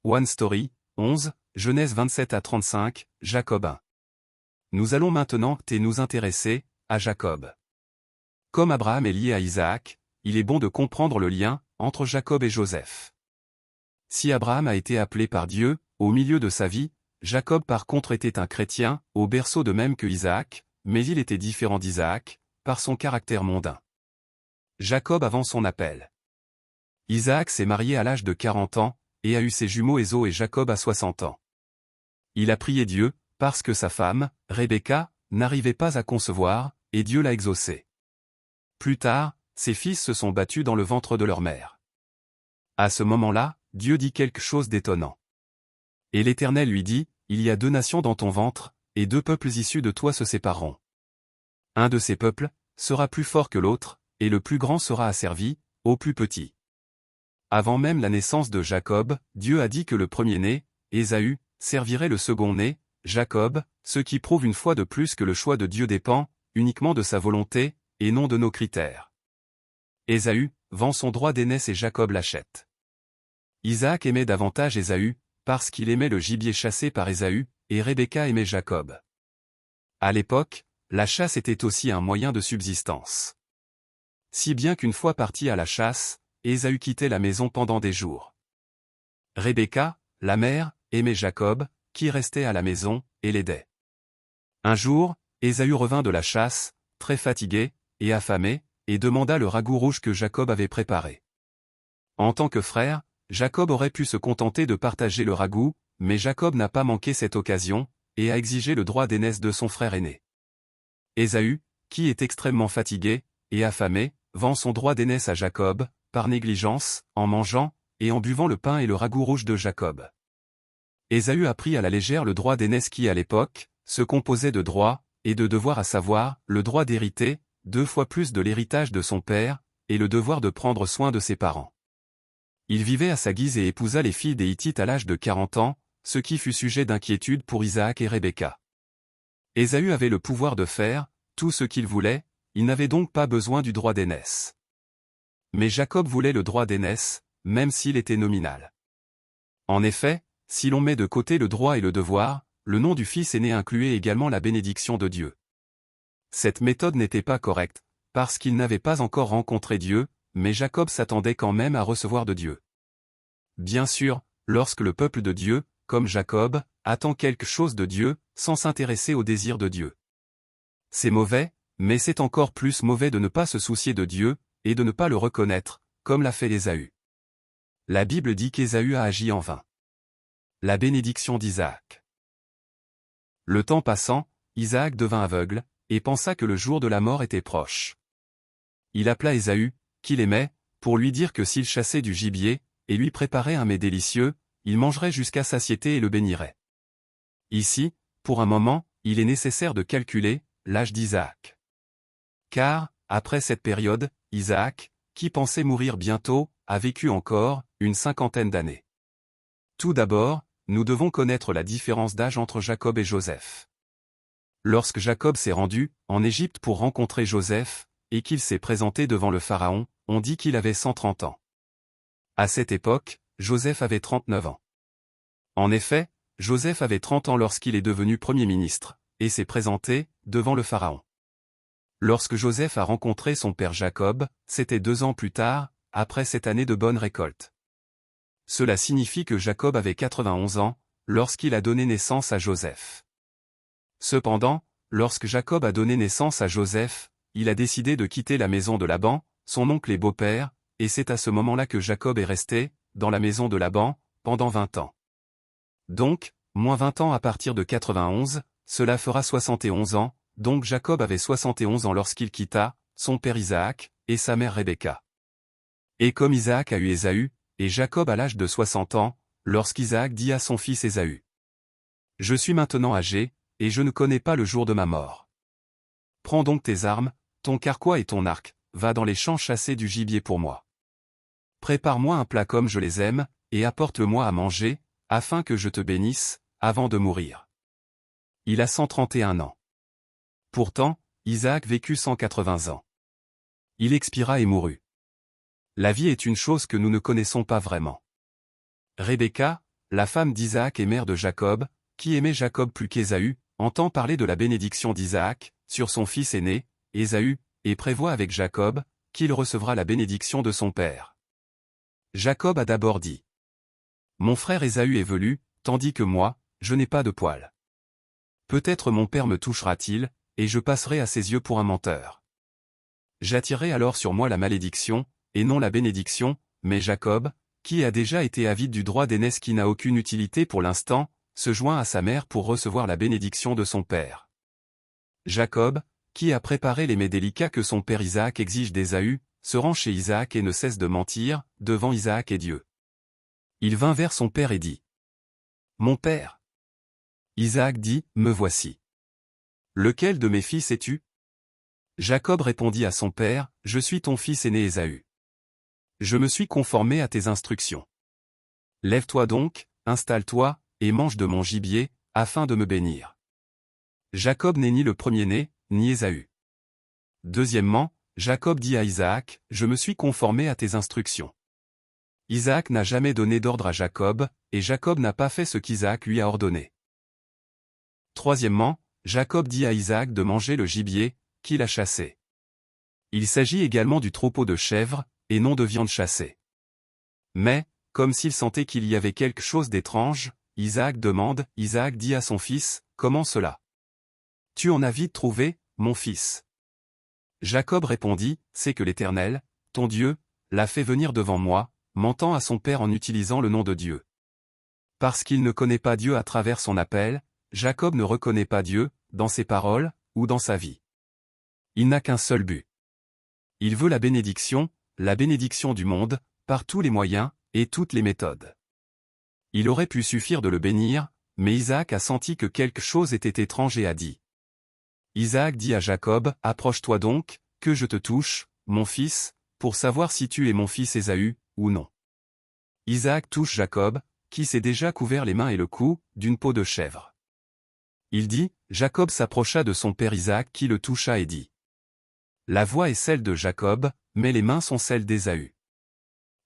One Story, 11, Genèse 27 à 35, Jacob 1. Nous allons maintenant nous intéresser à Jacob. Comme Abraham est lié à Isaac, il est bon de comprendre le lien entre Jacob et Joseph. Si Abraham a été appelé par Dieu, au milieu de sa vie, Jacob par contre était un chrétien, au berceau de même que Isaac, mais il était différent d'Isaac, par son caractère mondain. Jacob avant son appel. Isaac s'est marié à l'âge de 40 ans, et a eu ses jumeaux Ésaü et Jacob à 60 ans. Il a prié Dieu, parce que sa femme, Rebecca, n'arrivait pas à concevoir, et Dieu l'a exaucé. Plus tard, ses fils se sont battus dans le ventre de leur mère. À ce moment-là, Dieu dit quelque chose d'étonnant. Et l'Éternel lui dit, « Il y a 2 nations dans ton ventre, et 2 peuples issus de toi se sépareront. Un de ces peuples sera plus fort que l'autre, et le plus grand sera asservi au plus petit. » Avant même la naissance de Jacob, Dieu a dit que le premier-né, Ésaü, servirait le second-né, Jacob, ce qui prouve une fois de plus que le choix de Dieu dépend uniquement de sa volonté, et non de nos critères. Ésaü vend son droit d'aînesse et Jacob l'achète. Isaac aimait davantage Ésaü, parce qu'il aimait le gibier chassé par Ésaü, et Rebecca aimait Jacob. À l'époque, la chasse était aussi un moyen de subsistance. Si bien qu'une fois parti à la chasse, Ésaü quittait la maison pendant des jours. Rebecca, la mère, aimait Jacob, qui restait à la maison, et l'aidait. Un jour, Ésaü revint de la chasse, très fatigué, et affamé, et demanda le ragoût rouge que Jacob avait préparé. En tant que frère, Jacob aurait pu se contenter de partager le ragoût, mais Jacob n'a pas manqué cette occasion, et a exigé le droit d'aînesse de son frère aîné. Ésaü, qui est extrêmement fatigué, et affamé, vend son droit d'aînesse à Jacob, par négligence, en mangeant, et en buvant le pain et le ragoût rouge de Jacob. Ésaü a pris à la légère le droit d'aînesse qui à l'époque, se composait de droits, et de devoirs à savoir, le droit d'hériter, 2 fois plus de l'héritage de son père, et le devoir de prendre soin de ses parents. Il vivait à sa guise et épousa les filles des Hittites à l'âge de 40 ans, ce qui fut sujet d'inquiétude pour Isaac et Rebecca. Ésaü avait le pouvoir de faire tout ce qu'il voulait, il n'avait donc pas besoin du droit d'aînesse. Mais Jacob voulait le droit d'aînesse, même s'il était nominal. En effet, si l'on met de côté le droit et le devoir, le nom du fils aîné incluait également la bénédiction de Dieu. Cette méthode n'était pas correcte, parce qu'il n'avait pas encore rencontré Dieu, mais Jacob s'attendait quand même à recevoir de Dieu. Bien sûr, lorsque le peuple de Dieu, comme Jacob, attend quelque chose de Dieu, sans s'intéresser aux désirs de Dieu. C'est mauvais, mais c'est encore plus mauvais de ne pas se soucier de Dieu, et de ne pas le reconnaître, comme l'a fait Ésaü. La Bible dit qu'Ésaü a agi en vain. La bénédiction d'Isaac. Le temps passant, Isaac devint aveugle, et pensa que le jour de la mort était proche. Il appela Ésaü, qu'il aimait, pour lui dire que s'il chassait du gibier, et lui préparait un mets délicieux, il mangerait jusqu'à satiété et le bénirait. Ici, pour un moment, il est nécessaire de calculer l'âge d'Isaac. Car, après cette période, Isaac, qui pensait mourir bientôt, a vécu encore une 50aine d'années. Tout d'abord, nous devons connaître la différence d'âge entre Jacob et Joseph. Lorsque Jacob s'est rendu en Égypte pour rencontrer Joseph, et qu'il s'est présenté devant le Pharaon, on dit qu'il avait 130 ans. À cette époque, Joseph avait 39 ans. En effet, Joseph avait 30 ans lorsqu'il est devenu Premier ministre, et s'est présenté devant le Pharaon. Lorsque Joseph a rencontré son père Jacob, c'était 2 ans plus tard, après cette année de bonne récolte. Cela signifie que Jacob avait 91 ans, lorsqu'il a donné naissance à Joseph. Cependant, lorsque Jacob a donné naissance à Joseph, il a décidé de quitter la maison de Laban, son oncle et beau-père, et c'est à ce moment-là que Jacob est resté, dans la maison de Laban, pendant 20 ans. Donc, moins 20 ans à partir de 91, cela fera 71 ans, donc Jacob avait 71 ans lorsqu'il quitta son père Isaac, et sa mère Rebecca. Et comme Isaac a eu Ésaü, et Jacob à l'âge de 60 ans, lorsqu'Isaac dit à son fils Ésaü: « Je suis maintenant âgé, et je ne connais pas le jour de ma mort. Prends donc tes armes, ton carquois et ton arc, va dans les champs chasser du gibier pour moi. Prépare-moi un plat comme je les aime, et apporte-le-moi à manger, afin que je te bénisse, avant de mourir. » Il a 131 ans. Pourtant, Isaac vécut 180 ans. Il expira et mourut. La vie est une chose que nous ne connaissons pas vraiment. Rebecca, la femme d'Isaac et mère de Jacob, qui aimait Jacob plus qu'Ésaü, entend parler de la bénédiction d'Isaac sur son fils aîné, Ésaü, et prévoit avec Jacob qu'il recevra la bénédiction de son père. Jacob a d'abord dit: Mon frère Ésaü est velu, tandis que moi, je n'ai pas de poil. Peut-être mon père me touchera-t-il, et je passerai à ses yeux pour un menteur. J'attirerai alors sur moi la malédiction, et non la bénédiction, mais Jacob, qui a déjà été avide du droit d'aînesse qui n'a aucune utilité pour l'instant, se joint à sa mère pour recevoir la bénédiction de son père. Jacob, qui a préparé les mets délicats que son père Isaac exige d'Ésaü, se rend chez Isaac et ne cesse de mentir, devant Isaac et Dieu. Il vint vers son père et dit: Mon père. Isaac dit: Me voici. Lequel de mes fils es-tu? Jacob répondit à son père: Je suis ton fils aîné Ésaü. Je me suis conformé à tes instructions. Lève-toi donc, installe-toi, et mange de mon gibier, afin de me bénir. Jacob n'est ni le premier-né, ni Ésaü. Deuxièmement, Jacob dit à Isaac: Je me suis conformé à tes instructions. Isaac n'a jamais donné d'ordre à Jacob, et Jacob n'a pas fait ce qu'Isaac lui a ordonné. Troisièmement, Jacob dit à Isaac de manger le gibier qu'il a chassé. Il s'agit également du troupeau de chèvres, et non de viande chassée. Mais, comme s'il sentait qu'il y avait quelque chose d'étrange, Isaac dit à son fils: Comment cela? Tu en as vite trouvé, mon fils. Jacob répondit: C'est que l'Éternel, ton Dieu, l'a fait venir devant moi, mentant à son père en utilisant le nom de Dieu. Parce qu'il ne connaît pas Dieu à travers son appel, Jacob ne reconnaît pas Dieu, dans ses paroles, ou dans sa vie. Il n'a qu'un seul but. Il veut la bénédiction du monde, par tous les moyens, et toutes les méthodes. Il aurait pu suffire de le bénir, mais Isaac a senti que quelque chose était étrange et a dit. Isaac dit à Jacob: Approche-toi donc, que je te touche, mon fils, pour savoir si tu es mon fils Ésaü, ou non. Isaac touche Jacob, qui s'est déjà couvert les mains et le cou, d'une peau de chèvre. Il dit: Jacob s'approcha de son père Isaac qui le toucha et dit. La voix est celle de Jacob, mais les mains sont celles d'Ésaü.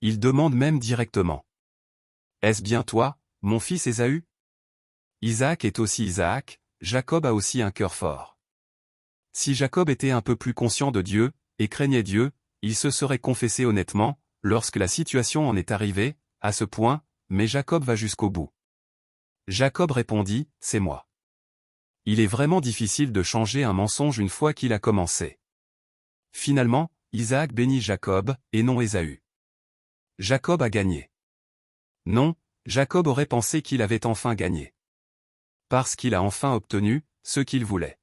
Il demande même directement. Est-ce bien toi, mon fils Ésaü? Isaac est aussi Isaac, Jacob a aussi un cœur fort. Si Jacob était un peu plus conscient de Dieu, et craignait Dieu, il se serait confessé honnêtement, lorsque la situation en est arrivée, à ce point, mais Jacob va jusqu'au bout. Jacob répondit: C'est moi. Il est vraiment difficile de changer un mensonge une fois qu'il a commencé. Finalement, Isaac bénit Jacob, et non Ésaü. Jacob a gagné. Non, Jacob aurait pensé qu'il avait enfin gagné. Parce qu'il a enfin obtenu ce qu'il voulait.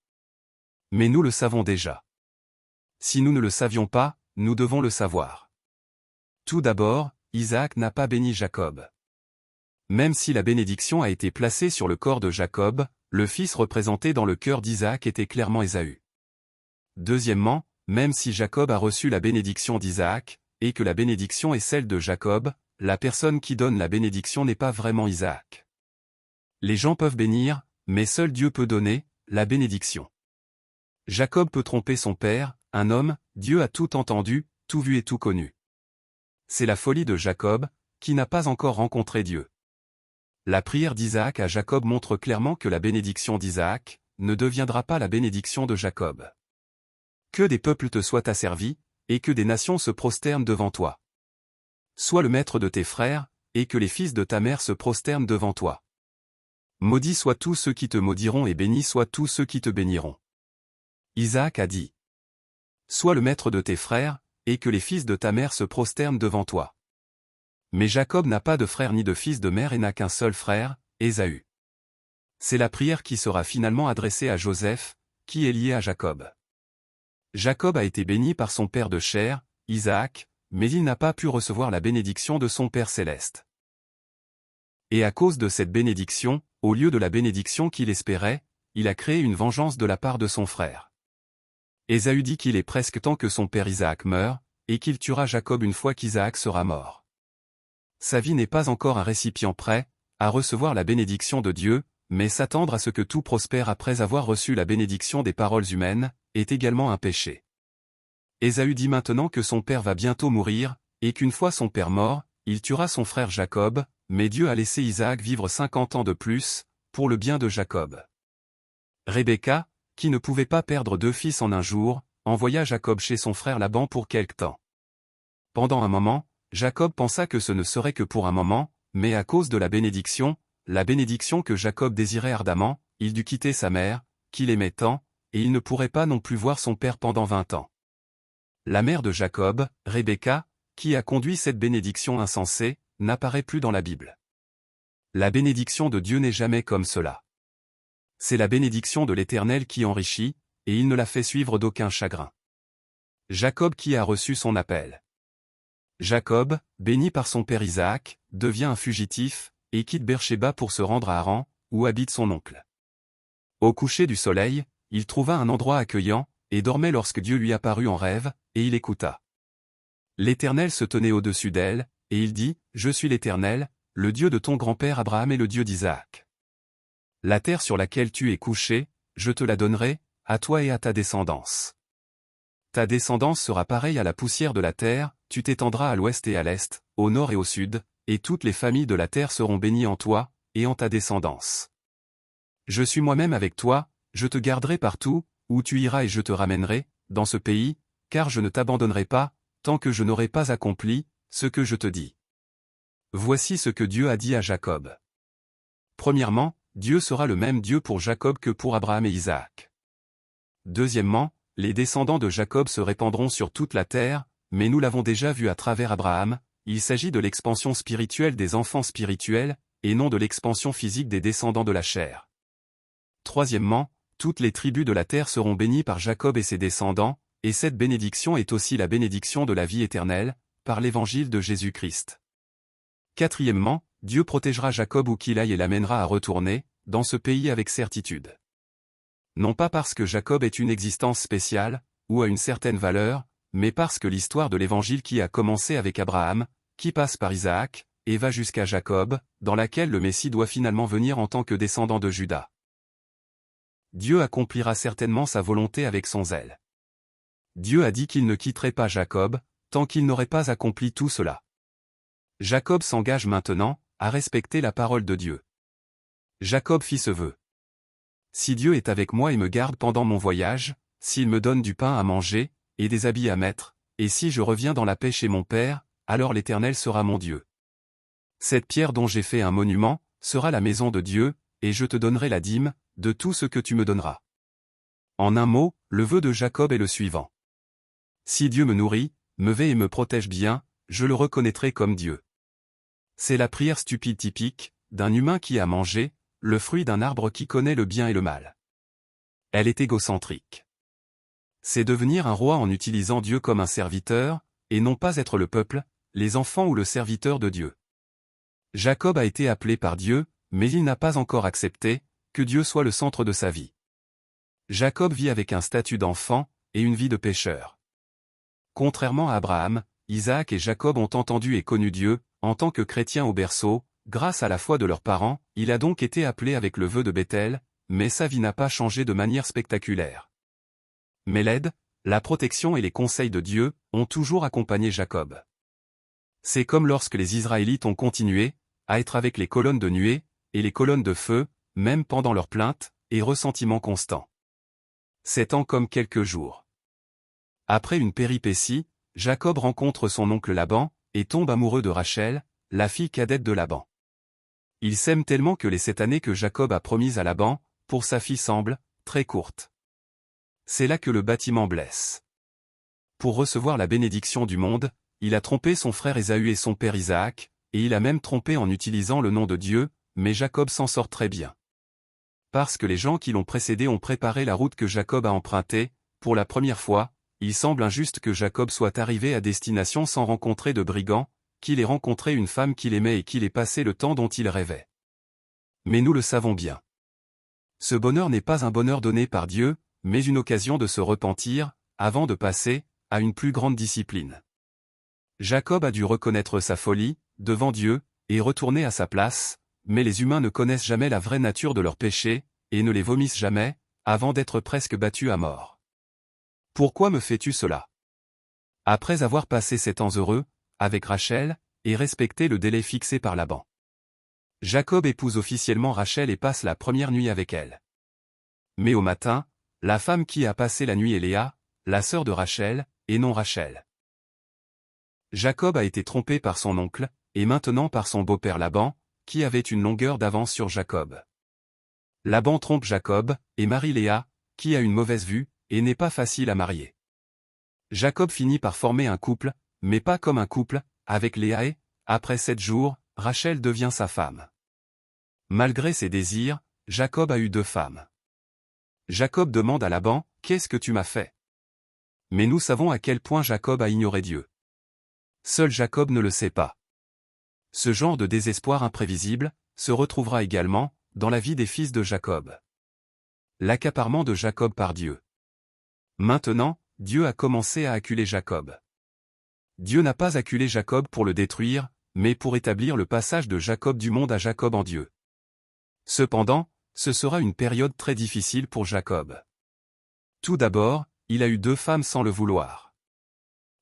Mais nous le savons déjà. Si nous ne le savions pas, nous devons le savoir. Tout d'abord, Isaac n'a pas béni Jacob. Même si la bénédiction a été placée sur le corps de Jacob, le fils représenté dans le cœur d'Isaac était clairement Ésaü. Deuxièmement, même si Jacob a reçu la bénédiction d'Isaac, et que la bénédiction est celle de Jacob, la personne qui donne la bénédiction n'est pas vraiment Isaac. Les gens peuvent bénir, mais seul Dieu peut donner la bénédiction. Jacob peut tromper son père, un homme, Dieu a tout entendu, tout vu et tout connu. C'est la folie de Jacob, qui n'a pas encore rencontré Dieu. La prière d'Isaac à Jacob montre clairement que la bénédiction d'Isaac ne deviendra pas la bénédiction de Jacob. Que des peuples te soient asservis, et que des nations se prosternent devant toi. Sois le maître de tes frères, et que les fils de ta mère se prosternent devant toi. Maudits soient tous ceux qui te maudiront et bénis soient tous ceux qui te béniront. Isaac a dit. Sois le maître de tes frères, et que les fils de ta mère se prosternent devant toi. Mais Jacob n'a pas de frère ni de fils de mère et n'a qu'un seul frère, Ésaü. C'est la prière qui sera finalement adressée à Joseph, qui est lié à Jacob. Jacob a été béni par son père de chair, Isaac, mais il n'a pas pu recevoir la bénédiction de son Père céleste. Et à cause de cette bénédiction, au lieu de la bénédiction qu'il espérait, il a créé une vengeance de la part de son frère. Ésaü dit qu'il est presque temps que son père Isaac meure, et qu'il tuera Jacob une fois qu'Isaac sera mort. Sa vie n'est pas encore un récipient prêt à recevoir la bénédiction de Dieu, mais s'attendre à ce que tout prospère après avoir reçu la bénédiction des paroles humaines, est également un péché. Ésaü dit maintenant que son père va bientôt mourir, et qu'une fois son père mort, il tuera son frère Jacob, mais Dieu a laissé Isaac vivre 50 ans de plus, pour le bien de Jacob. Rebecca, qui ne pouvait pas perdre 2 fils en un jour, envoya Jacob chez son frère Laban pour quelque temps. Pendant un moment, Jacob pensa que ce ne serait que pour un moment, mais à cause de la bénédiction que Jacob désirait ardemment, il dut quitter sa mère, qu'il aimait tant, et il ne pourrait pas non plus voir son père pendant 20 ans. La mère de Jacob, Rebecca, qui a conduit cette bénédiction insensée, n'apparaît plus dans la Bible. La bénédiction de Dieu n'est jamais comme cela. C'est la bénédiction de l'Éternel qui enrichit, et il ne la fait suivre d'aucun chagrin. Jacob qui a reçu son appel. Jacob, béni par son père Isaac, devient un fugitif, et quitte Beersheba pour se rendre à Haran, où habite son oncle. Au coucher du soleil, il trouva un endroit accueillant, et dormait lorsque Dieu lui apparut en rêve, et il écouta. L'Éternel se tenait au-dessus d'elle, et il dit, « Je suis l'Éternel, le Dieu de ton grand-père Abraham et le Dieu d'Isaac. La terre sur laquelle tu es couché, je te la donnerai, à toi et à ta descendance. Ta descendance sera pareille à la poussière de la terre, tu t'étendras à l'ouest et à l'est, au nord et au sud, et toutes les familles de la terre seront bénies en toi, et en ta descendance. Je suis moi-même avec toi, je te garderai partout, où tu iras et je te ramènerai, dans ce pays, car je ne t'abandonnerai pas, tant que je n'aurai pas accompli, ce que je te dis. » Voici ce que Dieu a dit à Jacob. Premièrement, Dieu sera le même Dieu pour Jacob que pour Abraham et Isaac. Deuxièmement, les descendants de Jacob se répandront sur toute la terre, mais nous l'avons déjà vu à travers Abraham, il s'agit de l'expansion spirituelle des enfants spirituels, et non de l'expansion physique des descendants de la chair. Troisièmement, toutes les tribus de la terre seront bénies par Jacob et ses descendants, et cette bénédiction est aussi la bénédiction de la vie éternelle, par l'évangile de Jésus-Christ. Quatrièmement, Dieu protégera Jacob où qu'il aille et l'amènera à retourner, dans ce pays avec certitude. Non pas parce que Jacob est une existence spéciale, ou a une certaine valeur, mais parce que l'histoire de l'évangile qui a commencé avec Abraham, qui passe par Isaac, et va jusqu'à Jacob, dans laquelle le Messie doit finalement venir en tant que descendant de Juda. Dieu accomplira certainement sa volonté avec son zèle. Dieu a dit qu'il ne quitterait pas Jacob, tant qu'il n'aurait pas accompli tout cela. Jacob s'engage maintenant, à respecter la parole de Dieu. Jacob fit ce vœu. Si Dieu est avec moi et me garde pendant mon voyage, s'il me donne du pain à manger, et des habits à mettre, et si je reviens dans la paix chez mon Père, alors l'Éternel sera mon Dieu. Cette pierre dont j'ai fait un monument, sera la maison de Dieu, et je te donnerai la dîme, de tout ce que tu me donneras. En un mot, le vœu de Jacob est le suivant. Si Dieu me nourrit, me vêt et me protège bien, je le reconnaîtrai comme Dieu. C'est la prière stupide typique, d'un humain qui a mangé, le fruit d'un arbre qui connaît le bien et le mal. Elle est égocentrique. C'est devenir un roi en utilisant Dieu comme un serviteur, et non pas être le peuple, les enfants ou le serviteur de Dieu. Jacob a été appelé par Dieu, mais il n'a pas encore accepté que Dieu soit le centre de sa vie. Jacob vit avec un statut d'enfant, et une vie de pécheur. Contrairement à Abraham, Isaac et Jacob ont entendu et connu Dieu, en tant que chrétiens au berceau, grâce à la foi de leurs parents, il a donc été appelé avec le vœu de Béthel, mais sa vie n'a pas changé de manière spectaculaire. Mais l'aide, la protection et les conseils de Dieu, ont toujours accompagné Jacob. C'est comme lorsque les Israélites ont continué, à être avec les colonnes de nuée, et les colonnes de feu, même pendant leurs plaintes, et ressentiments constants. 7 ans comme quelques jours. Après une péripétie, Jacob rencontre son oncle Laban, et tombe amoureux de Rachel, la fille cadette de Laban. Ils s'aiment tellement que les 7 années que Jacob a promises à Laban, pour sa fille semblent très courtes. C'est là que le bâtiment blesse. Pour recevoir la bénédiction du monde, il a trompé son frère Ésaü et son père Isaac, et il a même trompé en utilisant le nom de Dieu, mais Jacob s'en sort très bien. Parce que les gens qui l'ont précédé ont préparé la route que Jacob a empruntée, pour la première fois, il semble injuste que Jacob soit arrivé à destination sans rencontrer de brigands, qu'il ait rencontré une femme qu'il aimait et qu'il ait passé le temps dont il rêvait. Mais nous le savons bien. Ce bonheur n'est pas un bonheur donné par Dieu, mais une occasion de se repentir, avant de passer à une plus grande discipline. Jacob a dû reconnaître sa folie, devant Dieu, et retourner à sa place, mais les humains ne connaissent jamais la vraie nature de leurs péchés, et ne les vomissent jamais, avant d'être presque battus à mort. Pourquoi me fais-tu cela? Après avoir passé 7 ans heureux, avec Rachel, et respecter le délai fixé par Laban. Jacob épouse officiellement Rachel et passe la première nuit avec elle. Mais au matin, la femme qui a passé la nuit est Léa, la sœur de Rachel, et non Rachel. Jacob a été trompé par son oncle, et maintenant par son beau-père Laban, qui avait une longueur d'avance sur Jacob. Laban trompe Jacob, et marie Léa, qui a une mauvaise vue, et n'est pas facile à marier. Jacob finit par former un couple, mais pas comme un couple, avec Léa et, après 7 jours, Rachel devient sa femme. Malgré ses désirs, Jacob a eu 2 femmes. Jacob demande à Laban, « Qu'est-ce que tu m'as fait ?» Mais nous savons à quel point Jacob a ignoré Dieu. Seul Jacob ne le sait pas. Ce genre de désespoir imprévisible se retrouvera également dans la vie des fils de Jacob. L'accaparement de Jacob par Dieu. Maintenant, Dieu a commencé à acculer Jacob. Dieu n'a pas acculé Jacob pour le détruire, mais pour établir le passage de Jacob du monde à Jacob en Dieu. Cependant, ce sera une période très difficile pour Jacob. Tout d'abord, il a eu 2 femmes sans le vouloir.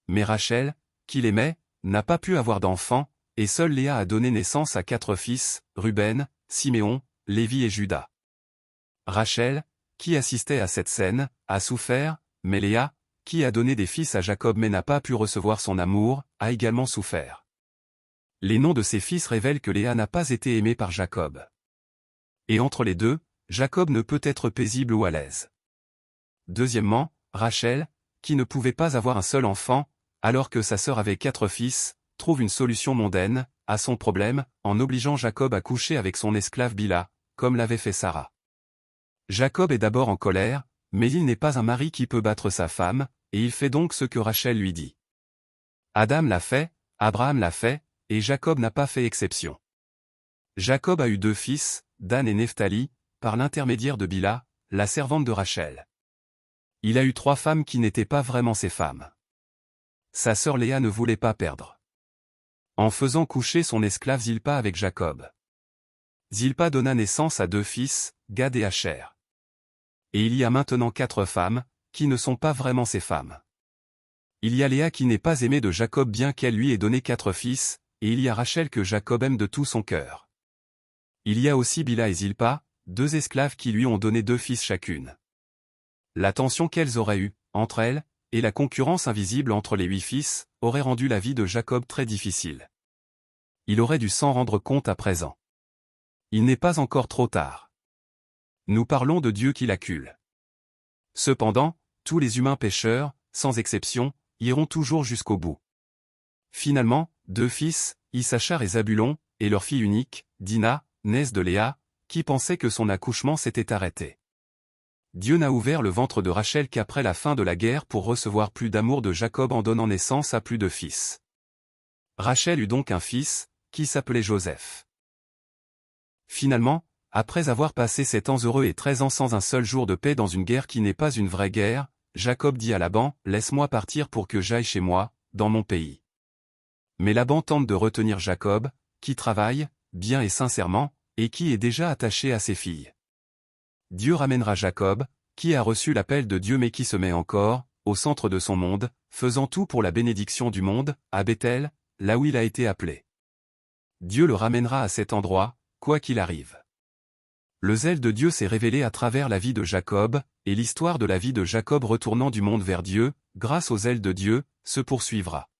Mais Rachel, qu'il aimait, n'a pas pu avoir d'enfant, et seule Léa a donné naissance à 4 fils, Ruben, Siméon, Lévi et Juda. Rachel, qui assistait à cette scène, a souffert, mais Léa, qui a donné des fils à Jacob mais n'a pas pu recevoir son amour, a également souffert. Les noms de ses fils révèlent que Léa n'a pas été aimée par Jacob. Et entre les deux, Jacob ne peut être paisible ou à l'aise. Deuxièmement, Rachel, qui ne pouvait pas avoir un seul enfant, alors que sa sœur avait 4 fils, trouve une solution mondaine à son problème, en obligeant Jacob à coucher avec son esclave Bila, comme l'avait fait Sarah. Jacob est d'abord en colère, mais il n'est pas un mari qui peut battre sa femme, et il fait donc ce que Rachel lui dit. Adam l'a fait, Abraham l'a fait, et Jacob n'a pas fait exception. Jacob a eu 2 fils, Dan et Nephtali, par l'intermédiaire de Bila, la servante de Rachel. Il a eu 3 femmes qui n'étaient pas vraiment ses femmes. Sa sœur Léa ne voulait pas perdre. En faisant coucher son esclave Zilpa avec Jacob. Zilpa donna naissance à 2 fils, Gad et Asher. Et il y a maintenant 4 femmes, qui ne sont pas vraiment ses femmes. Il y a Léa qui n'est pas aimée de Jacob bien qu'elle lui ait donné 4 fils, et il y a Rachel que Jacob aime de tout son cœur. Il y a aussi Bila et Zilpa, 2 esclaves qui lui ont donné 2 fils chacune. La tension qu'elles auraient eue, entre elles, et la concurrence invisible entre les 8 fils, aurait rendu la vie de Jacob très difficile. Il aurait dû s'en rendre compte à présent. Il n'est pas encore trop tard. Nous parlons de Dieu qui l'accule. Cependant, tous les humains pécheurs, sans exception, iront toujours jusqu'au bout. Finalement, 2 fils, Issachar et Zabulon, et leur fille unique, Dina, naissent de Léa, qui pensait que son accouchement s'était arrêté. Dieu n'a ouvert le ventre de Rachel qu'après la fin de la guerre pour recevoir plus d'amour de Jacob en donnant naissance à plus de fils. Rachel eut donc un fils, qui s'appelait Joseph. Finalement, après avoir passé 7 ans heureux et 13 ans sans un seul jour de paix dans une guerre qui n'est pas une vraie guerre, Jacob dit à Laban, « Laisse-moi partir pour que j'aille chez moi, dans mon pays. » Mais Laban tente de retenir Jacob, qui travaille, bien et sincèrement, et qui est déjà attaché à ses filles. Dieu ramènera Jacob, qui a reçu l'appel de Dieu mais qui se met encore, au centre de son monde, faisant tout pour la bénédiction du monde, à Bethel, là où il a été appelé. Dieu le ramènera à cet endroit, quoi qu'il arrive. Le zèle de Dieu s'est révélé à travers la vie de Jacob, et l'histoire de la vie de Jacob retournant du monde vers Dieu, grâce au zèle de Dieu, se poursuivra.